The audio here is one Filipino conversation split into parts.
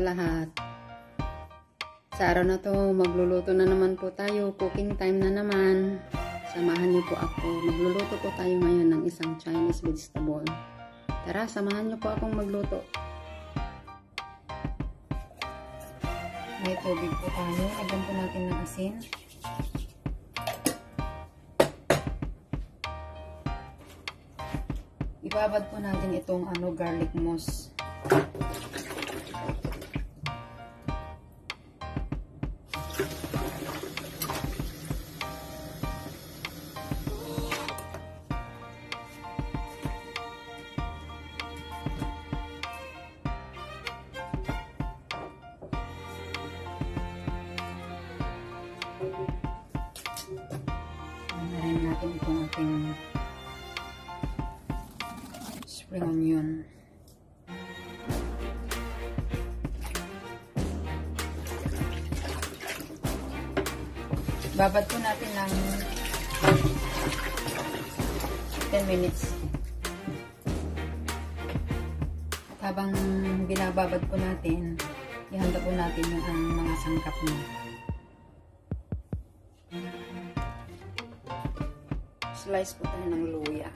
lahat. Sa araw na to, magluluto na naman po tayo. Cooking time na naman. Samahan niyo po ako. Magluluto po tayo ngayon ng isang Chinese vegetable. Tara, samahan niyo po akong magluto. May tubig po tayo. Lagyan po natin ng asin. Ibabad po natin itong garlic moss. Narayin natin itong ating spring onion. Babad po natin ng 10 minutes. At habang binababad po natin, ihanda po natin yung mga sangkap niya. Slice po tayo ng luya.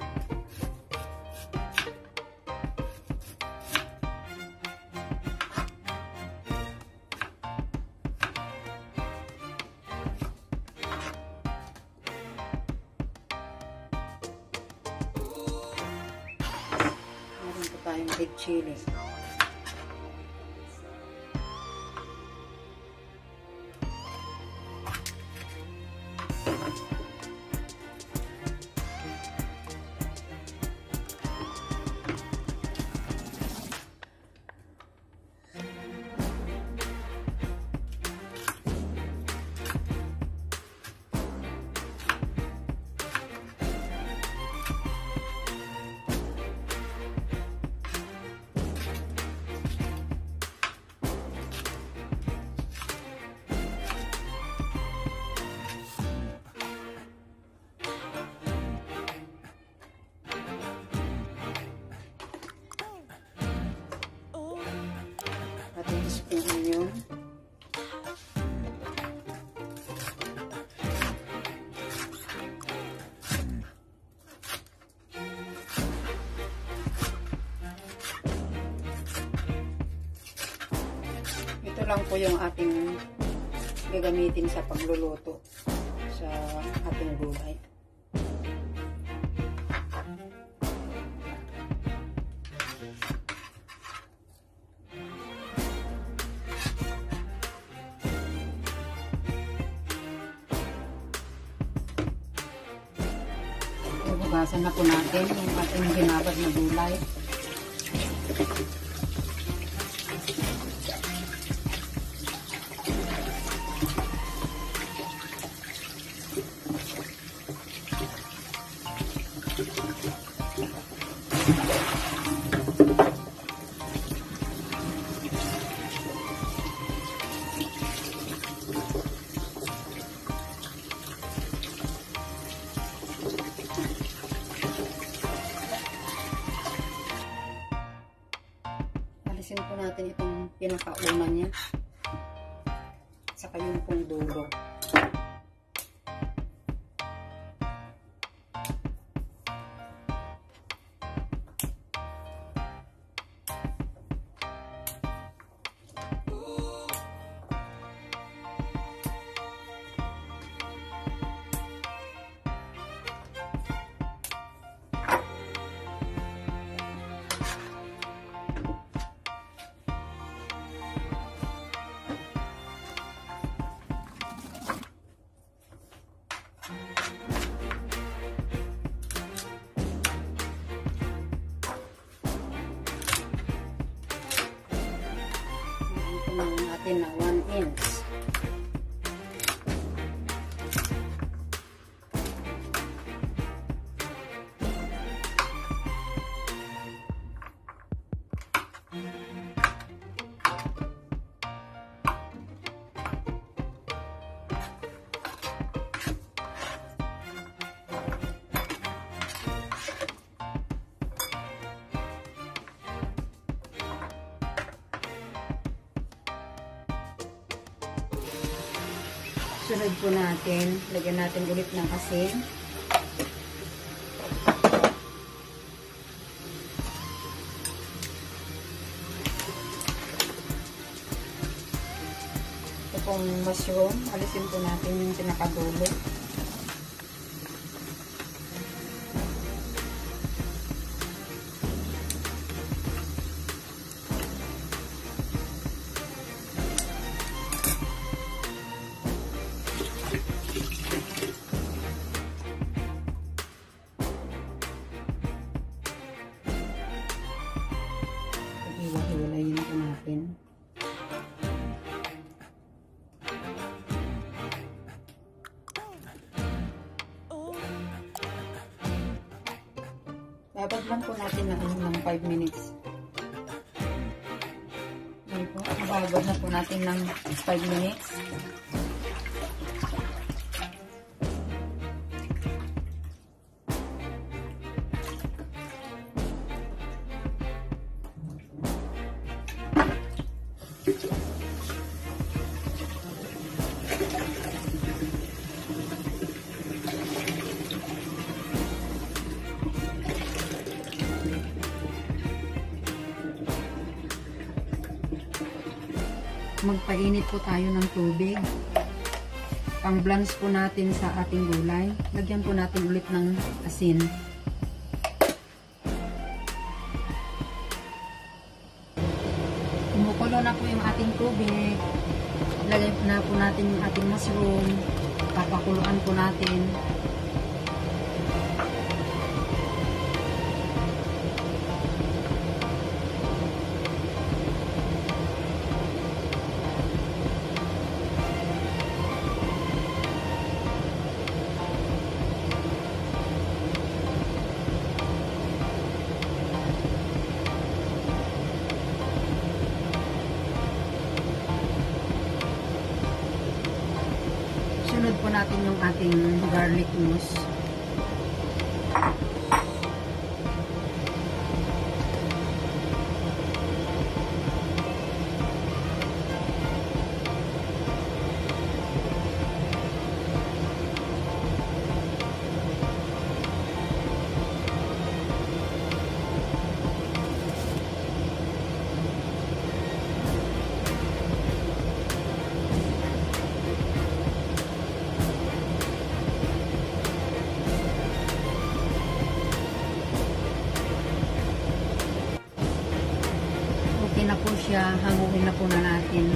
Meron po tayong red chili. Ating spring onion. Ito lang po yung ating gagamitin sa pagluluto sa ating gulay. Hugasan na po natin yung ating binabad na gulay. Alisin po natin itong pinakauna niya. Saka yung pong dulo. Natin na 1 inch. Sunod po natin, lagyan natin ulit ng asin. Ito pong mushroom, alisin po natin yung pinakadulo. Hiwa-hiwalayin po natin. Dapat lang po natin ng 5 minutes. Okay po, babad na po natin ng 5 minutes. Magpainit po tayo ng tubig. Pang-blanch po natin sa ating gulay. Lagyan po natin ulit ng asin. Kumukulo na po yung ating tubig. Lagyan na po natin yung ating mushroom. Papakuluan po natin. Sunod po natin yung ating garlic mousse. Okay na po siya, hanguin na po na natin.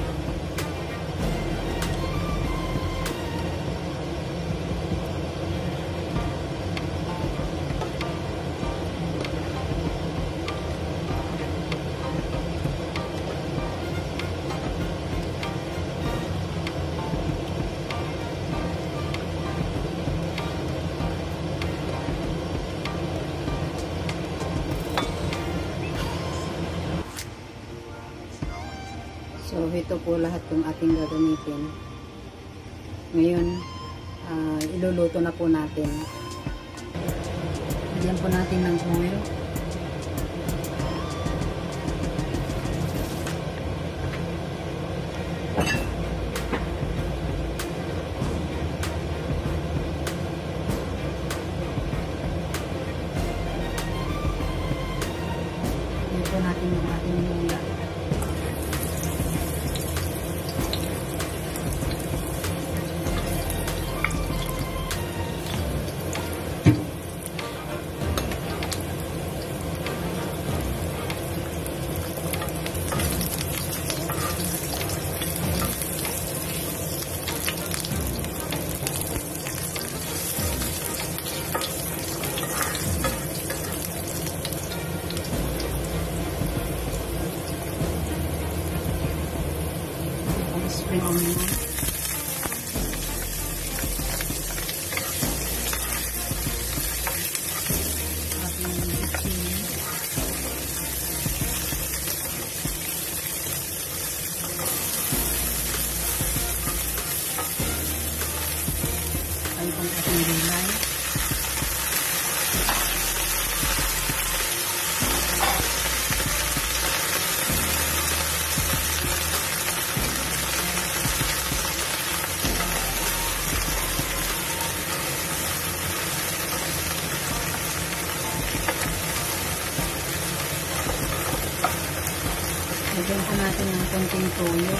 So, ito po lahat yung ating gagamitin. Ngayon, iluluto na po natin. Lagyan po natin ng oil. Lagyan po natin yung ating luya. Spring onion. Ay pang ating gulay. Lagyan po natin ng konting toyo.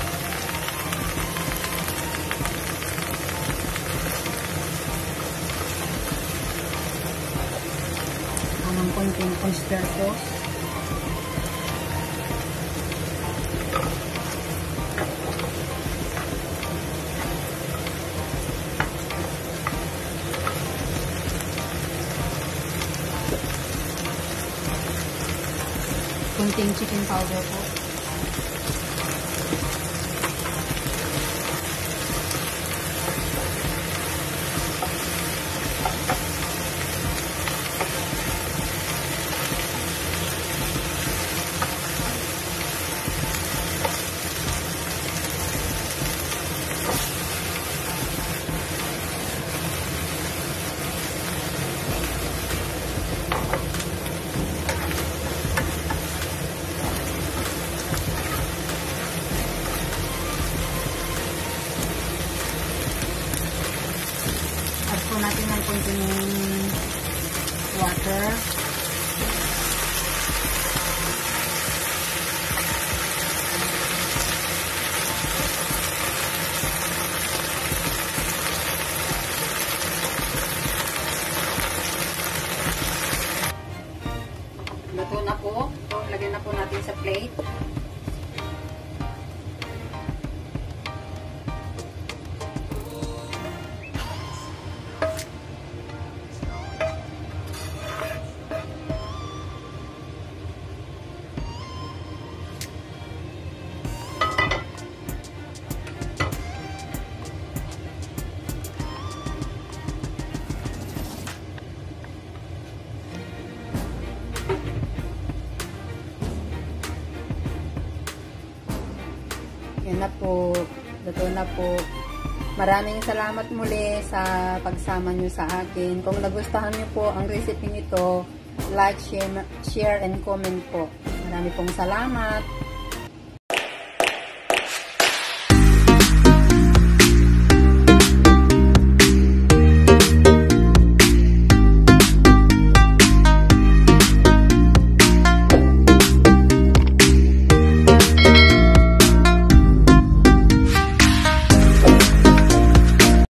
Ng konting oyster sauce. Konting chicken powder po. Add po natin ng konting water. Luto na po. So, lagyan na po natin sa plate. Yan na po. Luto na po. Maraming salamat muli sa pagsama nyo sa akin. Kung nagustuhan nyo po ang recipe nito, like, share, and comment po. Marami pong salamat.